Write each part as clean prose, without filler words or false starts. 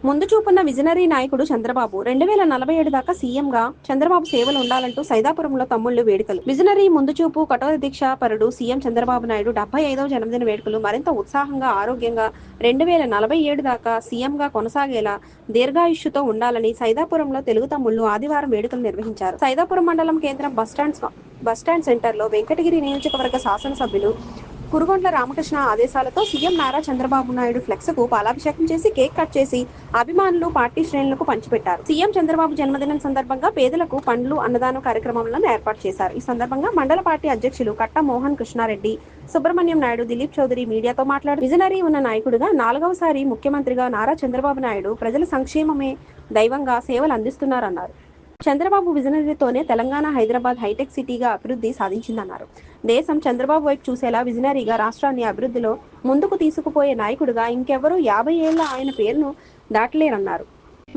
ముందు చూపున్న విజనరీ నాయకుడు చంద్రబాబు 2047 దాకా సీఎంగా చంద్రబాబు సేవలు ఉండాలంటూ సైదాపురంలో తమ్ముళ్లు వేడుకలు. విజనరీ ముందు చూపు కఠోర దీక్ష పరుడు సీఎం చంద్రబాబు నాయుడు 75వ జన్మదిన వేడుకలు మరింత ఉత్సాహంగా ఆరోగ్యంగా 2047 దాకా సీఎంగా కొనసాగేలా దీర్ఘాయుష్యుతో ఉండాలని సైదాపురంలో తెలుగు తమ్ముళ్లు ఆదివారం వేడుకలు నిర్వహించారు. సైదాపురం మండలం కేంద్రం బస్టాండ్ సెంటర్లో వెంకటగిరి నియోజకవర్గ శాసనసభ్యులు కురుగొండ్ల రామకృష్ణ ఆదేశాలతో సీఎం నారా చంద్రబాబు నాయుడు ఫ్లెక్స్కు పాలాభిషేకం చేసి కేక్ కట్ చేసి అభిమానులు పార్టీ శ్రేణులకు పంచిపెట్టారు. సీఎం చంద్రబాబు జన్మదినం సందర్భంగా పేదలకు పండ్లు అన్నదానం కార్యక్రమాలను ఏర్పాటు చేశారు. ఈ సందర్భంగా మండల పార్టీ అధ్యక్షులు కట్ట మోహన్ కృష్ణారెడ్డి, సుబ్రహ్మణ్యం నాయుడు, దిలీప్ చౌదరి మీడియాతో మాట్లాడుతూ విజనరీ ఉన్న నాయకుడిగా 4వసారి ముఖ్యమంత్రిగా నారా చంద్రబాబు నాయుడు ప్రజల సంక్షేమమే దైవంగా సేవలు అందిస్తున్నారన్నారు. చంద్రబాబు విజనరీతోనే తెలంగాణ, హైదరాబాద్ హైటెక్ సిటీగా అభివృద్ధి సాధించిందన్నారు. దేశం చంద్రబాబు వైపు చూసేలా విజనరీగా రాష్ట్రాన్ని అభివృద్ధిలో ముందుకు తీసుకుపోయే నాయకుడిగా ఇంకెవరూ 50 ఏళ్ల ఆయన పేరును దాటలేరన్నారు.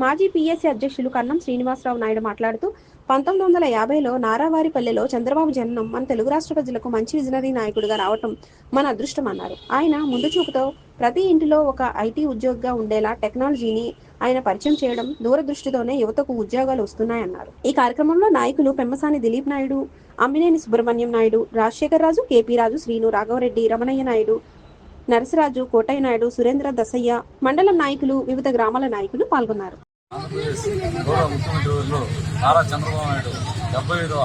మాజీ పీఎస్సీ అధ్యక్షులు కన్నం శ్రీనివాసరావు నాయుడు మాట్లాడుతూ 1950లో నారావారిపల్లెలో చంద్రబాబు జననం మన తెలుగు రాష్ట్ర ప్రజలకు మంచి విజనరీ నాయకుడిగా రావటం మన అదృష్టం అన్నారు. ఆయన ముందు చూపుతో ప్రతి ఇంటిలో ఒక ఐటీ ఉద్యోగిగా ఉండేలా టెక్నాలజీని ఆయన పరిచయం చేయడం, దూరదృష్టితోనే యువతకు ఉద్యోగాలు వస్తున్నాయన్నారు. ఈ కార్యక్రమంలో నాయకులు పెమ్మసాని దిలీప్ నాయుడు, అమ్మినేని సుబ్రహ్మణ్యం నాయుడు, రాజశేఖర్ రాజు, కేపీ రాజు, శ్రీను, రాఘవరెడ్డి, రమణయ్య నాయుడు, నరసరాజు, కోటయ్య నాయుడు, సురేంద్ర దసయ్య, మండలం నాయకులు, వివిధ గ్రామాల నాయకులు పాల్గొన్నారు. ఆంధ్రప్రదేశ్ గౌరవ ముఖ్యమంత్రి నారా చంద్రబాబు నాయుడు 75వ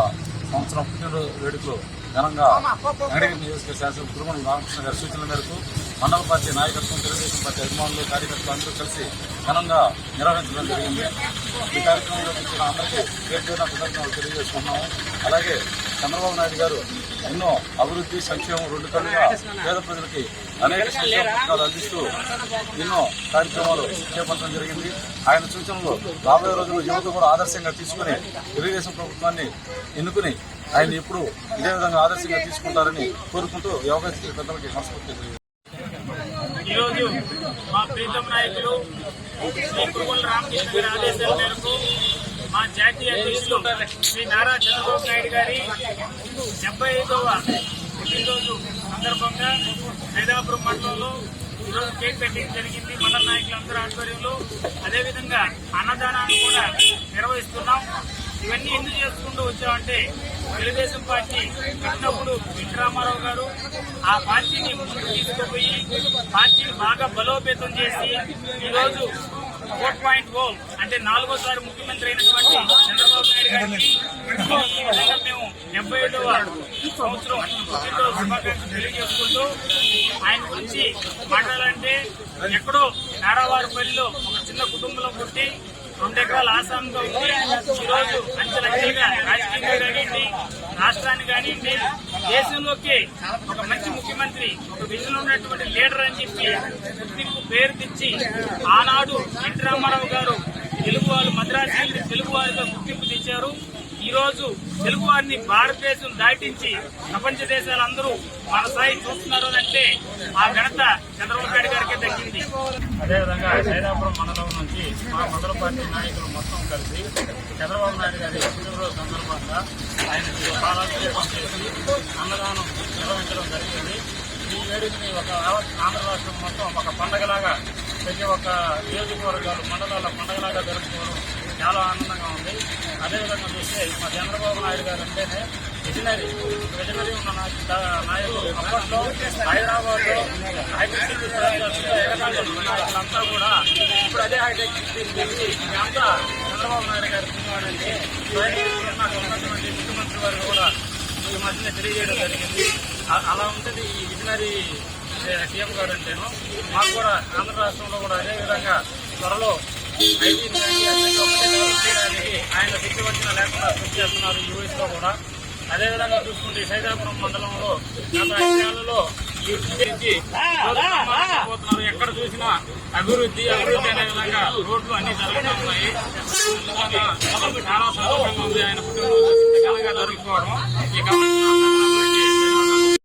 సంవత్సరం పుట్టినరోజు వేడుకలు ఘనంగా వెంకటగిరి నియోజకవర్గ శాసనసభ్యులు కురుగొండ్ల రామకృష్ణ గారి సూచనల మేరకు మండల పార్టీ నాయకత్వం, తెలుగుదేశం పార్టీ అభిమానులు, కార్యకర్తలు అందరూ కలిసి ఘనంగా నిర్వహించడం జరిగింది. ఈ కార్యక్రమంలో వచ్చిన అందరికీ పేరు కృతజ్ఞతలు తెలియజేసుకున్నాము. అలాగే చంద్రబాబు నాయుడు గారు ఎన్నో అభివృద్ధి, సంక్షేమం రెండు కళ్ళుగా పేద ప్రజలకి అనేక సంక్షేమ పథకాలు అందిస్తూ ఎన్నో కార్యక్రమాలు చేపట్టడం జరిగింది. ఆయన సూచనలు రాబోయే రోజుల్లో యువత కూడా ఆదర్శంగా తీసుకుని తెలుగుదేశం ప్రభుత్వాన్ని ఎన్నుకుని ఆయన ఎప్పుడు ఇదే విధంగా ఆదర్శంగా తీసుకుంటారని కోరుకుంటూ యోగేశ్వరి పెద్దలకి మనస్ఫూర్తి. ఈరోజు మా ప్రీతం నాయకులు శ్రీ కురుగొండ్ల రామకృష్ణ గారి ఆదేశాల మేరకు మా జాతీయ అధ్యక్షులు శ్రీ నారా చంద్రబాబు నాయుడు గారి 75వ పుట్టినరోజు సందర్భంగా సైదాపురం మండలంలో ఈరోజు కేక్ కటింగ్ జరిగింది. మండల నాయకులందరూ ఆధ్వర్యంలో అదేవిధంగా అన్నదానాన్ని కూడా నిర్వహిస్తున్నాం. ఇవన్నీ ఎందుకు చేసుకుంటూ వచ్చామంటే తెలుగుదేశం పార్టీ పెట్టినప్పుడు ఎన్టీ రామారావు గారు ఆ పార్టీని ముందుకు తీసుకుపోయి పార్టీని బాగా బలోపేతం చేసి ఈరోజు 4.0 అంటే 4వసారి ముఖ్యమంత్రి అయినటువంటి చంద్రబాబు నాయుడు గారికి ఈ విధంగా మేము 75వ సంవత్సరం పుట్టినరోజు శుభాకాంక్షలు తెలియజేసుకుంటూ ఆయన గురించి మాట్లాడాలంటే ఎక్కడో నారావారిపల్లిలో ఒక చిన్న కుటుంబంలో పుట్టి 2 ఎకరాల ఆసాంగా ఉంది. ఈరోజు అంచెలంచెలుగా రాజకీయంగా కానివ్వండి, రాష్ట్రాన్ని కానివ్వండి, దేశంలోకి ఒక మంచి ముఖ్యమంత్రి, ఒక విజన్ ఉన్నటువంటి లీడర్ అని చెప్పి గుర్తింపు పేరు తెచ్చి ఆనాడు ఎన్టీ రామారావు గారు తెలుగు వాళ్ళు మద్రాసు తెలుగు వారిగా గుర్తింపు తెచ్చారు. ఈ రోజు తెలుగు వారిని భారతదేశం దాటించి ప్రపంచ దేశాలందరూ మన స్థాయి చూస్తున్నారు అంటే ఆ ఘనత చంద్రబాబు నాయుడు గారికే దక్కింది. అదేవిధంగా సైదాపురం మండలం నుంచి మా మండల పార్టీ నాయకులు మొత్తం కలిసి చంద్రబాబు నాయుడు గారి పుట్టినరోజు సందర్భంగా ఆయనకి పాలాభిషేకం చేసి అన్నదానం నిర్వహించడం జరిగింది. ఈ వేడుకని ఒక ఆంధ్ర రాష్ట్రం మొత్తం ఒక పండగలాగా ప్రతి ఒక్క నియోజకవర్గాలు, మండలాల పండగలాగా జరుపుకోవడం చాలా ఆనందంగా ఉంది. అదేవిధంగా చూస్తే మా చంద్రబాబు నాయుడు గారు అంటేనే విజనరీ ఉన్న నాయకులు. అప్పట్లో హైదరాబాద్ లో హైటెక్ సిటీ నాయకులంతా కూడా ఇప్పుడు అదే హైటెక్ సిటీ తెలిసి అంతా చంద్రబాబు నాయుడు గారు ఉన్నాడంటే ఉన్నటువంటి ముఖ్యమంత్రి వారు కూడా ఈ మధ్యన తెలియజేయడం జరిగింది. అలా ఉంటుంది ఈ విజనరీ సీఎం గారు అంటేను. మాకు కూడా ఆంధ్ర రాష్ట్రంలో కూడా అదేవిధంగా త్వరలో ఐటీ చేయడానికి ఆయన శక్తి వచ్చిన లేకుండా కృషి చేస్తున్నారు యూఎస్ లో కూడా. అదేవిధంగా చూసుకుంటే సైదాపురం మండలంలో గత 5 ఏళ్లలో పోతున్నారు. ఎక్కడ చూసినా అభివృద్ధి అనే విధంగా రోడ్లు అన్ని జరుగుతూ ఉన్నాయి. చాలా సంతోషంగా ఉంది ఆయన పుట్టినరోజు ఘనంగా జరుపుకోవడం.